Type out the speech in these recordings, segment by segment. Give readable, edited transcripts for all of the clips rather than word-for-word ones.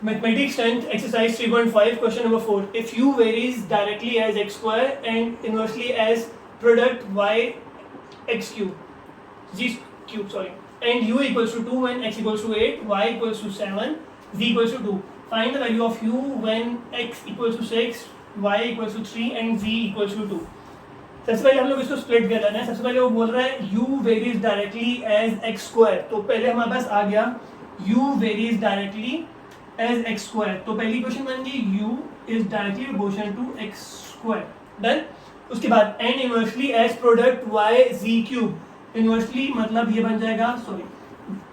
Mathematics 10th exercise 3.5 question number 4. If u varies directly as x square and inversely as product y x cube, z cube sorry, and u equals to 2 when x equals to 8, y equals to 7, z equals to 2. Find the value of u when x equals to 6, y equals to 3 and z equals to 2. सबसे पहले हम लोग इसको split कर लेना है. सबसे पहले वो बोल रहा है u varies directly as x square. तो पहले हमारे पास आ गया u varies directly as x square. तो पहली क्वेश्चन बन गई u is directly proportional to x square. Done. उसके बाद and inversely as product y z cube. Inversely मतलब ये बन जाएगा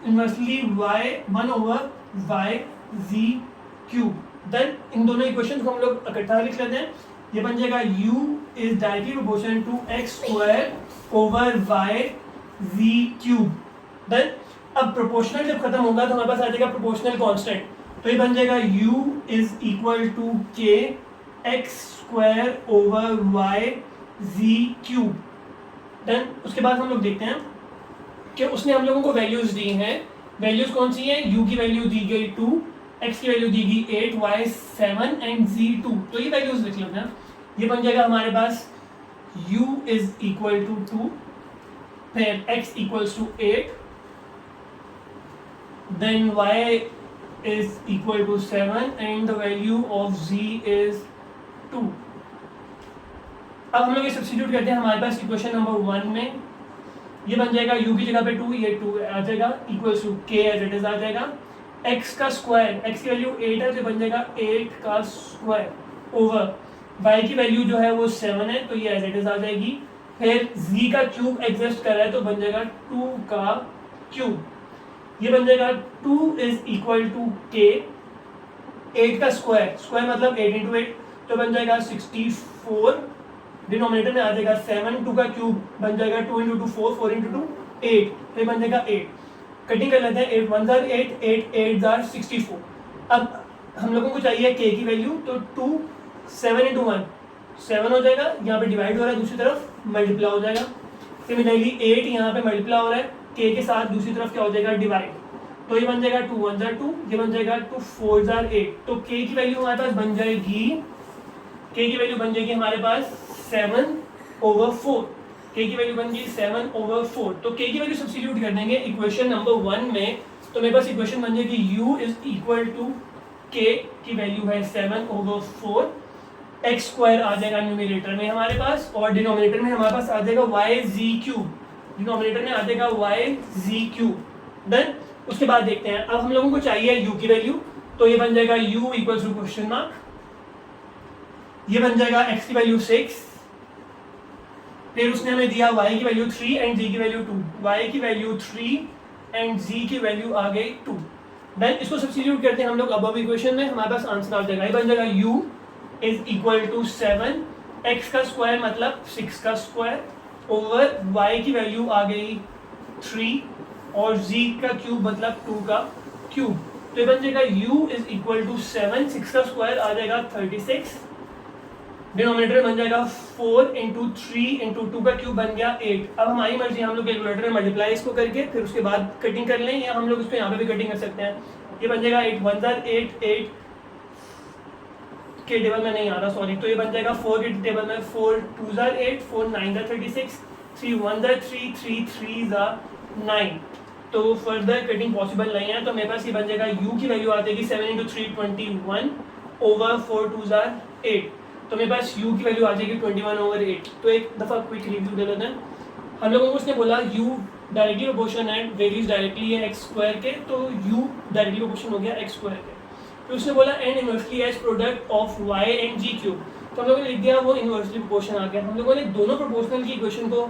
inversely y 1/y z cube. Then इन दोनों इक्वेशन को हम लोग इकट्ठा लिख लेते हैं. ये बन जाएगा u is directly proportional to x square over y z cube. Then अब प्रोपोर्शनल जब खत्म होगा तो हमारे पास आ जाएगा प्रोपोर्शनल कांस्टेंट. तो ये बन जाएगा u is equal to k x square over y z cube. Then उसके बाद हम लोग देखते हैं कि उसने हम लोगों को वैल्यूज दी हैं. वैल्यूज कौन सी हैं? u की वैल्यू दी गई 2, x की वैल्यू दी गई 8, y 7 एंड z 2. तो ये वैल्यूज लिख लेते हैं. ये बन जाएगा हमारे पास u इज इक्वल टू 2, फिर x equals to 8, then y is equal to 7 and the value of z is 2. अब हम लोग ये सब्स्टिट्यूट करते हैं हमारे पास इक्वेशन नंबर 1 में. ये बन जाएगा u की जगह पे 2, ये 2 आ जाएगा equals to k as it is आ जाएगा. x का स्क्वायर, x की वैल्यू 8 है तो बन जाएगा 8 का स्क्वायर ओवर y की वैल्यू जो है वो 7 है तो ये एज इट इज आ जाएगी. फिर z का क्यूब एग्जिस्ट कर रहा है तो बन जाएगा 2 का क्यूब. ये बन जाएगा 2 इज इक्वल टू k. 8 का स्क्वायर, स्क्वायर मतलब 8 इंटू 8 तो बन जाएगा 64. डिनोमिनेटर में आ जाएगा 7, 2 का क्यूब बन जाएगा 2 इंटू 2 4, 4 इंटू 2 8, फिर बन जाएगा 8. कटिंग कर लेते हैं. 8 1 जार 8, 8 8 जार 64. अब हम लोगों को चाहिए k की वैल्यू तो 2 7 इंटू 1 7 हो जाएगा. यहाँ पे डिवाइड हो रहा है, दूसरी तरफ मल्टीप्लाई हो जाएगा. सिमिलरली 8 यहाँ पे मल्टीप्लाई हो रहा है k के साथ, दूसरी तरफ क्या हो जाएगा डिवाइड. तो ये बन जाएगा 2 1 जार 2, ये बन जाएगा 2 4 जार 8. तो k की वैल्यू हमारे पास बन जाएगी, k की वैल्यू बन जाएगी हमारे पास 7/4. k की वैल्यू बन गई 7/4. तो k की वैल्यू सब्स्टिट्यूट कर देंगे इक्वेशन नंबर 1 में. तो मेरे पास इक्वेशन बन जाएगी u is equal to k की वैल्यू है 7/4. x स्क्वायर आ जाएगा न्यूमरेटर में हमारे पास और डिनोमिनेटर में हमारे पास आ जाएगा y z क्यूब. डिनोमिनेटर में आ जाएगा y z क्यूब. देन उसके बाद देखते हैं. अब हम लोगों को चाहिए u की वैल्यू. तो ये बन जाएगा u equals to question mark. ये बन जाएगा x की वैल्यू 6, फिर उसने हमें दिया y की वैल्यू 3 एंड z की वैल्यू 2. y की वैल्यू 3 एंड z की वैल्यू आ गई 2. देन इसको सब्स्टिट्यूट करते हैं हम लोग अबव इक्वेशन में. हमारे पास आंसर आ जाएगा. ये बन जाएगा u is equal to 7, x का स्क्वायर मतलब 6 का स्क्वायर ओवर y की वैल्यू आ गई 3 और z का क्यूब मतलब 2 का क्यूब. तो ये बन जाएगा u इज इक्वल टू 7, 6 का स्क्वायर आ जाएगा 36, डिनोमिनेटर बन जाएगा 4 इंटू 3 इंटू 2 का क्यूब बन गया 8. अब हमारी मर्जी, हम लोग कैलकुलेटर में मल्टीप्लाई इसको करके फिर उसके बाद कटिंग कर लें, या हम लोग इसको यहाँ पे भी कटिंग कर सकते हैं. ये बन जाएगा 8 1 जार 8, 8 के टेबल में नहीं आ रहा सॉरी. तो ये बन जाएगा 4 के टेबल में 4 2 जार 8, 4 9 जार 36, 3 1 जार 3, 3 3 जार 9. तो फर्दर कटिंग पॉसिबल नहीं है. तो मेरे पास ये बन जाएगा u की वैल्यू आ जाएगी 7 इंटू 3 21 ओवर 4 2 जार 8. तो मेरे पास u की वैल्यू आ जाएगी 21/8. तो एक दफ़ा क्विक रिव्यू दे लेते हैं. हम लोगों को उसने बोला u डायरेक्टली प्रोपोर्शन है, वेरीज डायरेक्टली है x स्क्वायर के, तो u डायरेक्टली प्रोपोर्शन हो गया x स्क्वायर के. फिर उसने बोला and inversely as product of y and g cube. तो हम लोगों ने लिख दिया वो इनवर्सली प्रोपोर्शन आ गया. हम लोगों ने दोनों प्रोपोर्शनल की इक्वेशन को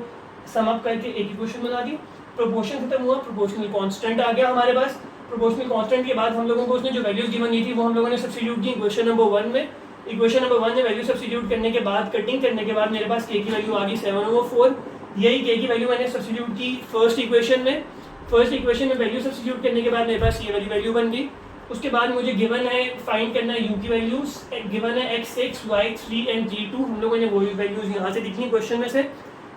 सम अप करके एक इक्वेशन बना दी. प्रोपोर्शन खत्म हुआ, प्रोपोर्शनल कांस्टेंट आ गया हमारे पास. प्रोपोर्शनल कांस्टेंट के बाद हम लोगों को उसने जो वैल्यूज गिवन दी थी वो हम लोगों ने सब्स्टिट्यूट की इक्वेशन नंबर 1 में. इक्वेशन नंबर 1 में वैल्यू सब्स्टिट्यूट करने के बाद कटिंग करने के बाद मेरे पास k की वैल्यू आ गई 7/4. यही k की वैल्यू मैंने सब्स्टिट्यूट की फर्स्ट इक्वेशन में. फर्स्ट इक्वेशन में वैल्यू सब्स्टिट्यूट करने के बाद मेरे पास ये वाली वैल्यू बन गई. उसके बाद मुझे गिवन है फाइंड करना है u की वैल्यूज. गिवन है x6 y3 एंड g2. हम लोगों ने वही वैल्यूज यहाँ से लिखनी क्वेश्चन में से.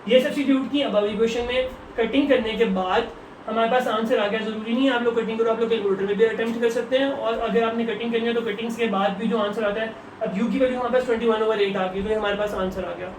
ये सब्स्टिट्यूट की अब इक्वेशन में. कटिंग करने के बाद हमारे पास आंसर आ गया। ज़रूरी नहीं है आप लोग कटिंग करो, आप लोग कैलकुलेटर में भी अटेम्प्ट कर सकते हैं। और अगर आपने कटिंग करनी है तो कटिंग्स के बाद भी जो आंसर आता है, अब u की वैल्यू हमारे पास 21/8 आ गई, तो ये हमारे पास आंसर आ गया।